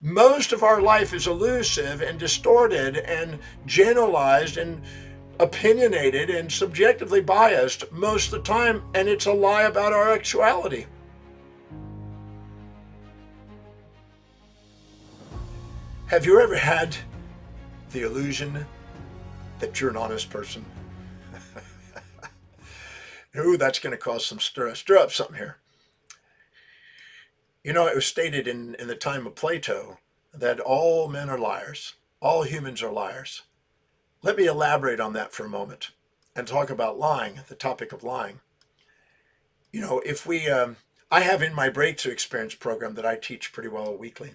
Most of our life is elusive and distorted and generalized and opinionated and subjectively biased most of the time, and it's a lie about our actuality. Have you ever had the illusion that you're an honest person? Ooh, that's going to cause some stir up something here. You know, it was stated in the time of Plato that all men are liars, all humans are liars. Let me elaborate on that for a moment and talk about lying, the topic of lying. You know, if we, I have in my breakthrough experience program that I teach pretty well weekly,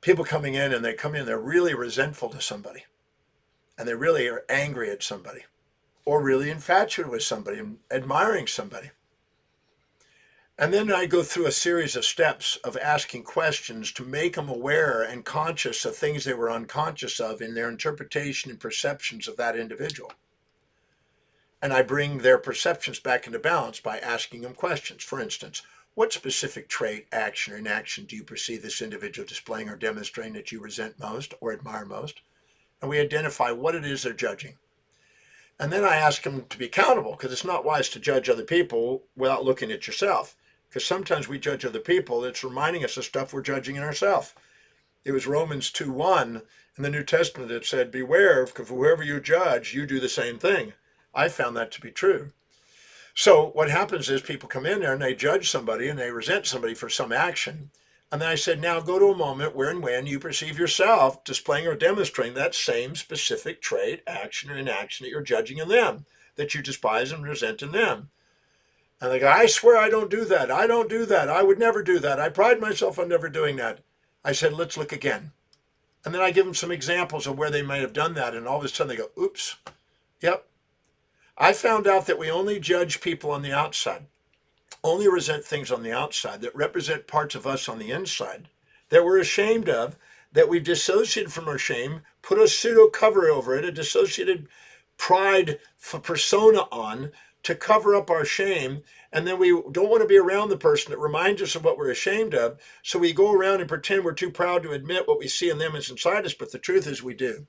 people coming in and they come in, they're really resentful to somebody and they really are angry at somebody or really infatuated with somebody and admiring somebody. And then I go through a series of steps of asking questions to make them aware and conscious of things they were unconscious of in their interpretation and perceptions of that individual. And I bring their perceptions back into balance by asking them questions. For instance, what specific trait, action, or inaction do you perceive this individual displaying or demonstrating that you resent most or admire most? And we identify what it is they're judging. And then I ask them to be accountable, because it's not wise to judge other people without looking at yourself. Because sometimes we judge other people, it's reminding us of stuff we're judging in ourselves. It was Romans 2:1 in the New Testament that said, beware, because whoever you judge, you do the same thing. I found that to be true. So what happens is people come in there and they judge somebody and they resent somebody for some action. And then I said, now go to a moment where and when you perceive yourself displaying or demonstrating that same specific trait, action, or inaction that you're judging in them, that you despise and resent in them. And they go, I swear I don't do that. I don't do that. I would never do that. I pride myself on never doing that. I said, let's look again. And then I give them some examples of where they might have done that. And all of a sudden they go, oops, yep. I found out that we only judge people on the outside, only resent things on the outside that represent parts of us on the inside that we're ashamed of, that we've dissociated from our shame, put a pseudo cover over it, a dissociated pride persona on to cover up our shame. And then we don't want to be around the person that reminds us of what we're ashamed of. So we go around and pretend we're too proud to admit what we see in them is inside us. But the truth is we do.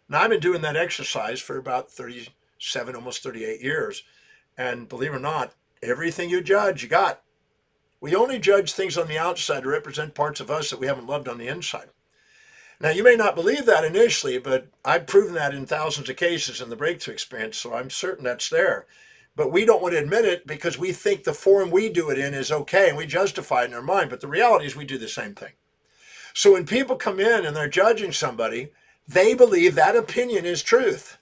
Now, I've been doing that exercise for about 37, almost 38 years. And believe it or not, everything you judge, you got. We only judge things on the outside to represent parts of us that we haven't loved on the inside. Now, you may not believe that initially, but I've proven that in thousands of cases in the breakthrough experience, so I'm certain that's there. But we don't want to admit it because we think the form we do it in is okay, and we justify it in our mind. But the reality is we do the same thing. So when people come in and they're judging somebody, they believe that opinion is truth.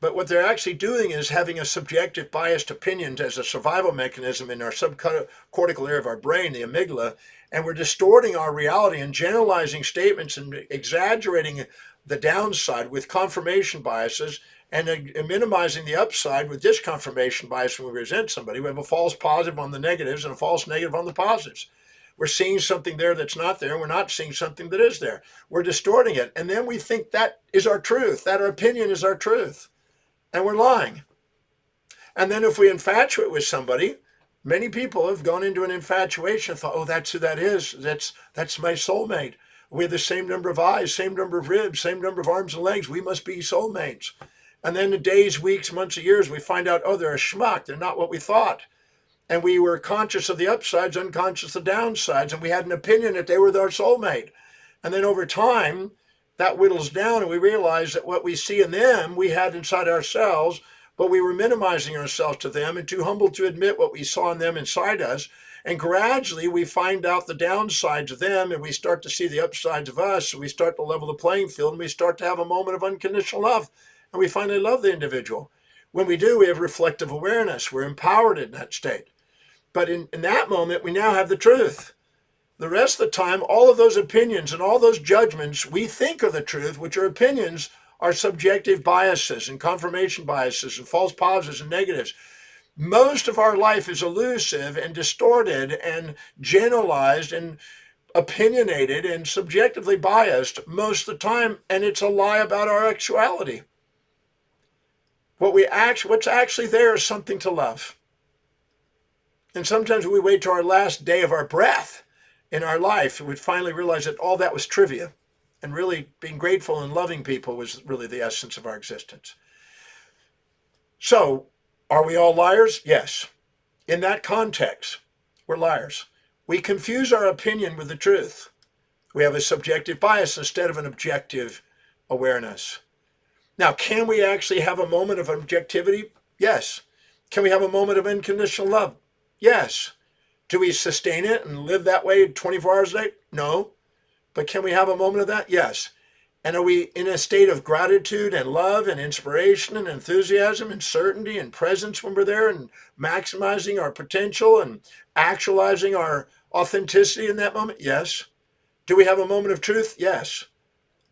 But what they're actually doing is having a subjective biased opinion as a survival mechanism in our subcortical area of our brain, the amygdala, and we're distorting our reality and generalizing statements and exaggerating the downside with confirmation biases and minimizing the upside with disconfirmation bias when we resent somebody. We have a false positive on the negatives and a false negative on the positives. We're seeing something there that's not there, and we're not seeing something that is there. We're distorting it, and then we think that is our truth, that our opinion is our truth, and we're lying. And then if we infatuate with somebody, many people have gone into an infatuation and thought, oh, that's who that is. That's my soulmate. We have the same number of eyes, same number of ribs, same number of arms and legs. We must be soulmates. And then in days, weeks, months, or years, we find out, oh, they're a schmuck. They're not what we thought. And we were conscious of the upsides, unconscious of the downsides. And we had an opinion that they were our soulmate. And then over time, that whittles down and we realize that what we see in them, we had inside ourselves, but we were minimizing ourselves to them and too humble to admit what we saw in them inside us. And gradually we find out the downsides of them and we start to see the upsides of us. So we start to level the playing field and we start to have a moment of unconditional love. And we finally love the individual. When we do, we have reflective awareness. We're empowered in that state. But in that moment, we now have the truth. The rest of the time, all of those opinions and all those judgments we think are the truth, which are opinions, are subjective biases and confirmation biases and false positives and negatives. Most of our life is elusive and distorted and generalized and opinionated and subjectively biased most of the time, and it's a lie about our actuality. What's actually there is something to love. And sometimes we wait till our last day of our breath in our life, we'd finally realize that all that was trivia. And really being grateful and loving people was really the essence of our existence. So, are we all liars? Yes. In that context, we're liars. We confuse our opinion with the truth. We have a subjective bias instead of an objective awareness. Now, can we actually have a moment of objectivity? Yes. Can we have a moment of unconditional love? Yes. Do we sustain it and live that way 24 hours a day? No. But can we have a moment of that? Yes. And are we in a state of gratitude and love and inspiration and enthusiasm and certainty and presence when we're there and maximizing our potential and actualizing our authenticity in that moment? Yes. Do we have a moment of truth? Yes.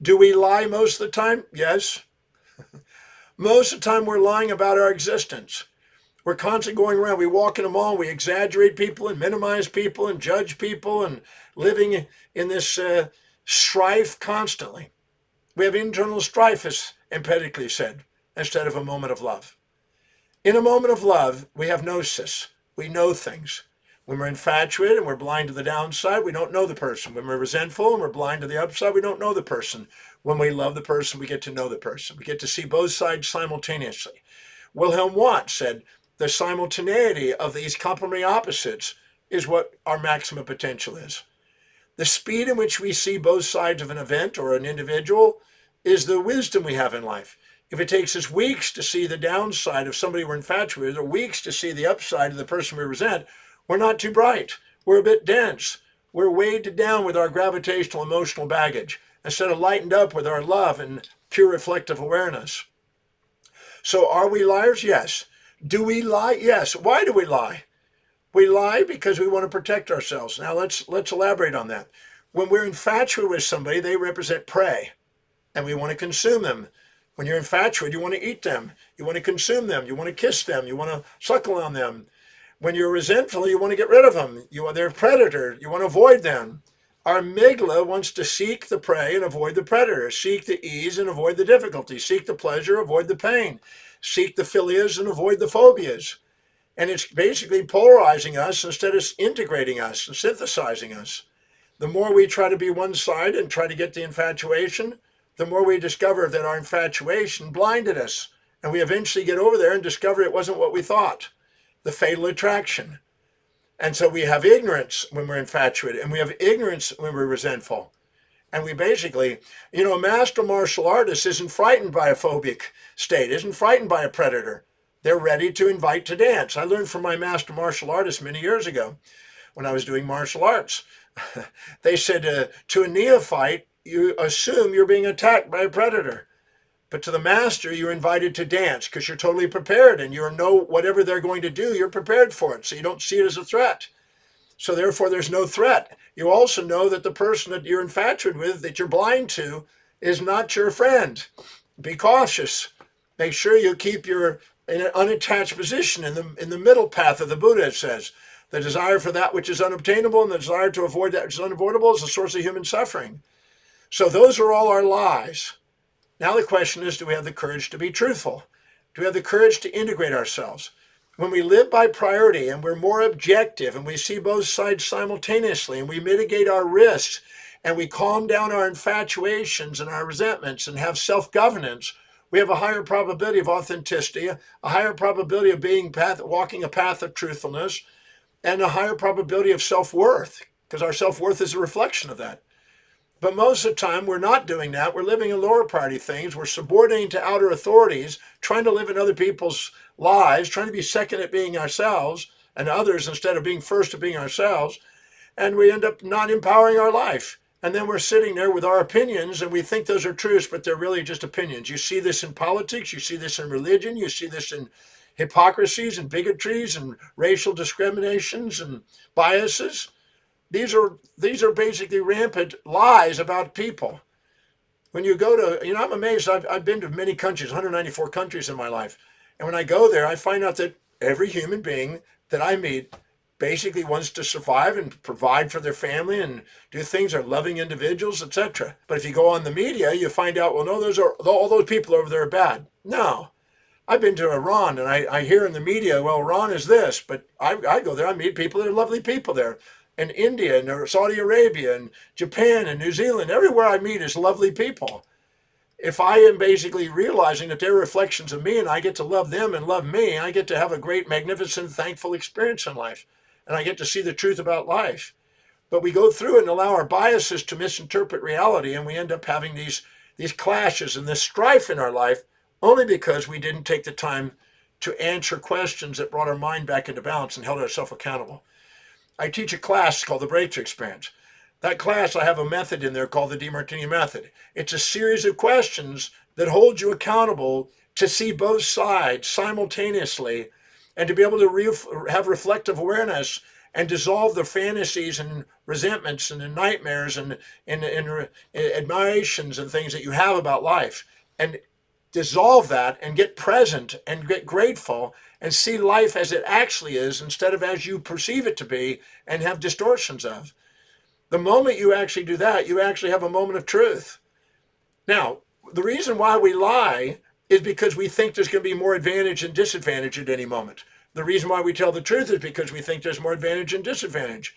Do we lie most of the time? Yes. Most of the time we're lying about our existence. We're constantly going around. We walk in a mall, we exaggerate people and minimize people and judge people and living in this strife constantly. We have internal strife, as emphatically said, instead of a moment of love. In a moment of love, we have gnosis. We know things. When we're infatuated and we're blind to the downside, we don't know the person. When we're resentful and we're blind to the upside, we don't know the person. When we love the person, we get to know the person. We get to see both sides simultaneously. Wilhelm Wundt said, the simultaneity of these complementary opposites is what our maximum potential is. The speed in which we see both sides of an event or an individual is the wisdom we have in life. If it takes us weeks to see the downside of somebody we're infatuated with, or weeks to see the upside of the person we resent, we're not too bright. We're a bit dense. We're weighed down with our gravitational emotional baggage instead of lightened up with our love and pure reflective awareness. So are we liars? Yes. Do we lie? Yes. Why do we lie? We lie because we want to protect ourselves. Now let's elaborate on that. When we're infatuated with somebody, they represent prey, and we want to consume them. When you're infatuated, you want to eat them. You want to consume them. You want to kiss them. You want to suckle on them. When you're resentful, you want to get rid of them. They're a predator. You want to avoid them. Our amygdala wants to seek the prey and avoid the predator, seek the ease and avoid the difficulty, seek the pleasure, avoid the pain, seek the philias and avoid the phobias. And it's basically polarizing us instead of integrating us and synthesizing us. The more we try to be one side and try to get the infatuation, the more we discover that our infatuation blinded us. And we eventually get over there and discover it wasn't what we thought. The fatal attraction. And so we have ignorance when we're infatuated, and we have ignorance when we're resentful. And we basically, a master martial artist isn't frightened by a phobic state, isn't frightened by a predator. They're ready to invite to dance. I learned from my master martial artist many years ago when I was doing martial arts. They said to a neophyte, you assume you're being attacked by a predator. But to the master, you're invited to dance because you're totally prepared and you know whatever they're going to do, you're prepared for it. So you don't see it as a threat. So therefore, there's no threat. You also know that the person that you're infatuated with, that you're blind to, is not your friend. Be cautious. Make sure you keep your in an unattached position in the middle path of the Buddha, it says. The desire for that which is unobtainable and the desire to avoid that which is unavoidable is the source of human suffering. So those are all our lies. Now the question is, do we have the courage to be truthful? Do we have the courage to integrate ourselves? When we live by priority and we're more objective and we see both sides simultaneously and we mitigate our risks and we calm down our infatuations and our resentments and have self-governance, we have a higher probability of authenticity, a higher probability of walking a path of truthfulness, and a higher probability of self-worth, because our self-worth is a reflection of that. But most of the time, we're not doing that. We're living in lower priority things. We're subordinating to outer authorities, trying to live in other people's lives, trying to be second at being ourselves and others instead of being first at being ourselves. And we end up not empowering our life. And then we're sitting there with our opinions, and we think those are truths, but they're really just opinions. You see this in politics. You see this in religion. You see this in hypocrisies and bigotries and racial discriminations and biases. These are basically rampant lies about people. When you go to, I'm amazed. I've been to many countries, 194 countries in my life. And when I go there, I find out that every human being that I meet basically wants to survive and provide for their family and do things, are loving individuals, etc. But if you go on the media, you find out, well, no, all those people over there are bad. No. I've been to Iran, and I hear in the media, well, Iran is this, but I go there, I meet people that are lovely people there. and India and Saudi Arabia and Japan and New Zealand. Everywhere I meet is lovely people. If I am basically realizing that they're reflections of me and I get to love them and love me, I get to have a great, magnificent, thankful experience in life. And I get to see the truth about life. But we go through and allow our biases to misinterpret reality, and we end up having these clashes and this strife in our life only because we didn't take the time to answer questions that brought our mind back into balance and held ourselves accountable. I teach a class called the Breakthrough Experience. That class, I have a method in there called the Demartini method. It's a series of questions that hold you accountable to see both sides simultaneously and to be able to have reflective awareness and dissolve the fantasies and resentments and the nightmares and admirations and things that you have about life, and dissolve that and get present and get grateful and see life as it actually is instead of as you perceive it to be and have distortions of. The moment you actually do that, you actually have a moment of truth. Now, the reason why we lie is because we think there's going to be more advantage and disadvantage at any moment. The reason why we tell the truth is because we think there's more advantage and disadvantage.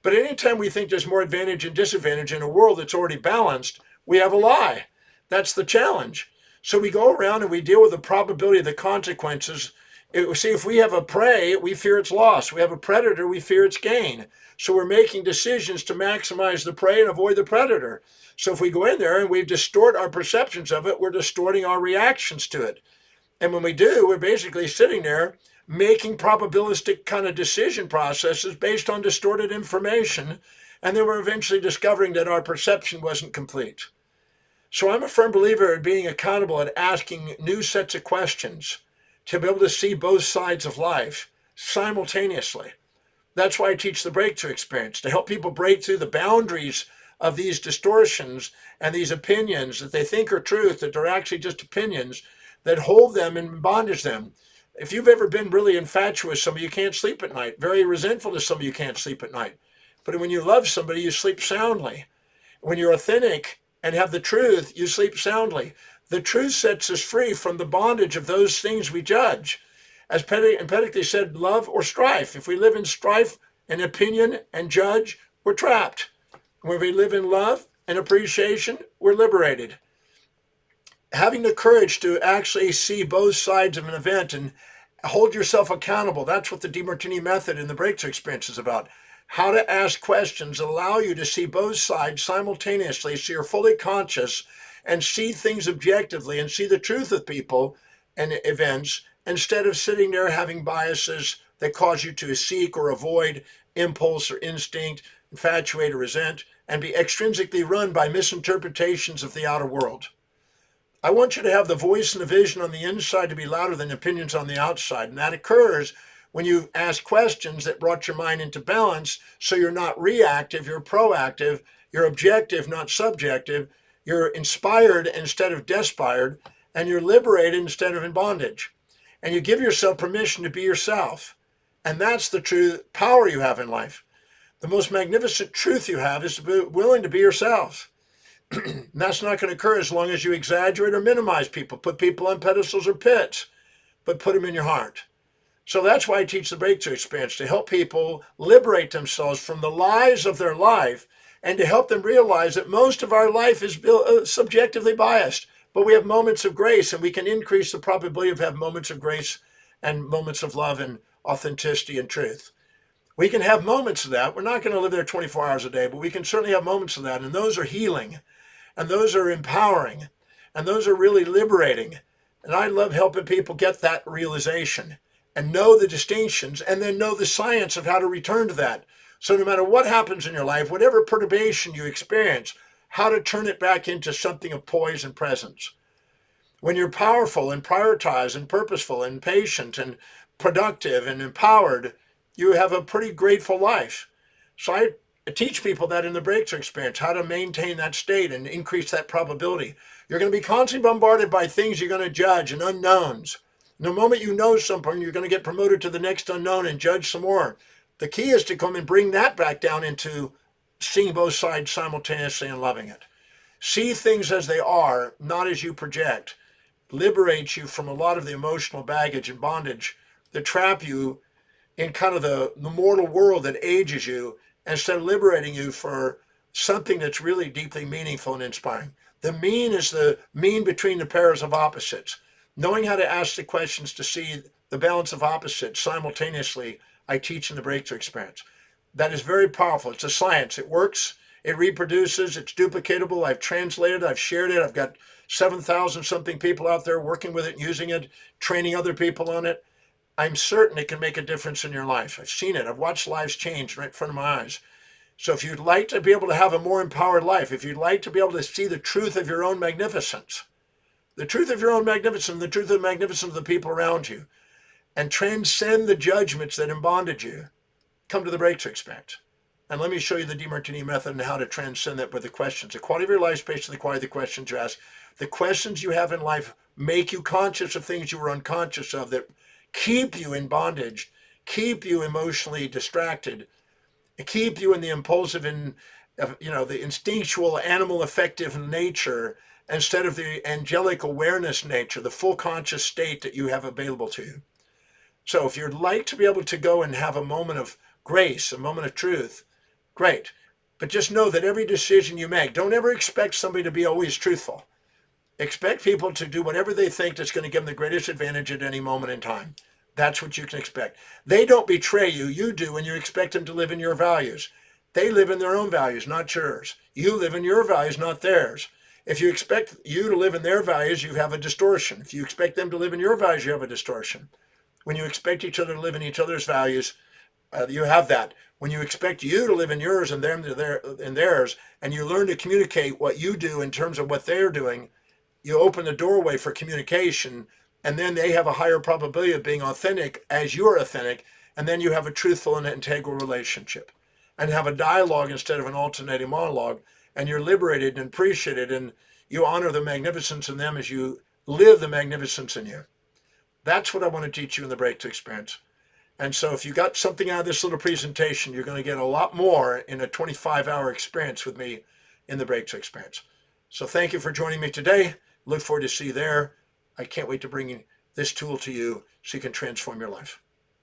But anytime we think there's more advantage and disadvantage in a world that's already balanced, we have a lie. That's the challenge. So we go around and we deal with the probability of the consequences. See, if we have a prey, we fear its loss. We have a predator, we fear its gain. So we're making decisions to maximize the prey and avoid the predator. So if we go in there and we distort our perceptions of it, we're distorting our reactions to it. And when we do, we're basically sitting there making probabilistic kind of decision processes based on distorted information. And then we're eventually discovering that our perception wasn't complete. So I'm a firm believer in being accountable and asking new sets of questions to be able to see both sides of life simultaneously. That's why I teach the breakthrough experience, to help people break through the boundaries of these distortions and these opinions that they think are truth, that they're actually just opinions that hold them and bondage them. If you've ever been really infatuous, some of you can't sleep at night. Very resentful to some of you can't sleep at night. But when you love somebody, you sleep soundly. When you're authentic and have the truth, you sleep soundly. The truth sets us free from the bondage of those things we judge. As Empedocles said, love or strife. If we live in strife and opinion and judge, we're trapped. When we live in love and appreciation, we're liberated. Having the courage to actually see both sides of an event and hold yourself accountable. That's what the Demartini method in the breakthrough experience is about. How to ask questions that allow you to see both sides simultaneously so you're fully conscious and see things objectively and see the truth of people and events instead of sitting there having biases that cause you to seek or avoid impulse or instinct, infatuate or resent, and be extrinsically run by misinterpretations of the outer world. I want you to have the voice and the vision on the inside to be louder than opinions on the outside. And that occurs when you ask questions that brought your mind into balance, so you're not reactive, you're proactive, you're objective, not subjective, you're inspired instead of despired, and you're liberated instead of in bondage. And you give yourself permission to be yourself. And that's the true power you have in life. The most magnificent truth you have is to be willing to be yourself. And that's not going to occur as long as you exaggerate or minimize people, put people on pedestals or pits, but put them in your heart. So that's why I teach the breakthrough experience, to help people liberate themselves from the lies of their life and to help them realize that most of our life is subjectively biased, but we have moments of grace, and we can increase the probability of having moments of grace and moments of love and authenticity and truth. We can have moments of that. We're not going to live there 24 hours a day, but we can certainly have moments of that, and those are healing, and those are empowering, and those are really liberating. And I love helping people get that realization and know the distinctions, and then know the science of how to return to that. So no matter what happens in your life, whatever perturbation you experience, how to turn it back into something of poise and presence. When you're powerful and prioritized and purposeful and patient and productive and empowered, you have a pretty grateful life. So I teach people that in the breakthrough experience, how to maintain that state and increase that probability. You're going to be constantly bombarded by things you're going to judge and unknowns. And the moment you know something, you're going to get promoted to the next unknown and judge some more. The key is to come and bring that back down into seeing both sides simultaneously and loving it. See things as they are, not as you project. Liberates you from a lot of the emotional baggage and bondage that trap you in kind of the mortal world that ages you instead of liberating you for something that's really deeply meaningful and inspiring. The mean is the mean between the pairs of opposites. Knowing how to ask the questions to see the balance of opposites simultaneously, I teach in the breakthrough experience. That is very powerful. It's a science. It works. It reproduces. It's duplicatable. I've translated. I've shared it. I've got 7,000 something people out there working with it, using it, training other people on it. I'm certain it can make a difference in your life. I've seen it. I've watched lives change right in front of my eyes. So if you'd like to be able to have a more empowered life, if you'd like to be able to see the truth of your own magnificence, the truth of your own magnificence, the truth of the magnificence of the people around you, and transcend the judgments that embonded you, come to the breakthrough experience. And let me show you the Demartini method and how to transcend that with the questions. The quality of your life is based on the quality of the questions you ask. The questions you have in life make you conscious of things you were unconscious of that keep you in bondage, keep you emotionally distracted, keep you in the impulsive and the instinctual animal affective nature instead of the angelic awareness nature, the full conscious state that you have available to you. So if you'd like to be able to go and have a moment of grace, a moment of truth, great. But just know that every decision you make, don't ever expect somebody to be always truthful. Expect people to do whatever they think that's going to give them the greatest advantage at any moment in time. That's what you can expect. They don't betray you. You do, and you expect them to live in your values. They live in their own values, not yours. You live in your values, not theirs. If you expect you to live in their values, you have a distortion. If you expect them to live in your values, you have a distortion. When you expect each other to live in each other's values, you have that. When you expect you to live in yours and them in theirs, and you learn to communicate what you do in terms of what they're doing, you open the doorway for communication, and then they have a higher probability of being authentic as you're authentic, and then you have a truthful and integral relationship and have a dialogue instead of an alternating monologue, and you're liberated and appreciated, and you honor the magnificence in them as you live the magnificence in you. That's what I want to teach you in the breakthrough experience. And so if you got something out of this little presentation, you're going to get a lot more in a 25-hour experience with me in the breakthrough experience. So thank you for joining me today. Look forward to see you there. I can't wait to bring this tool to you so you can transform your life.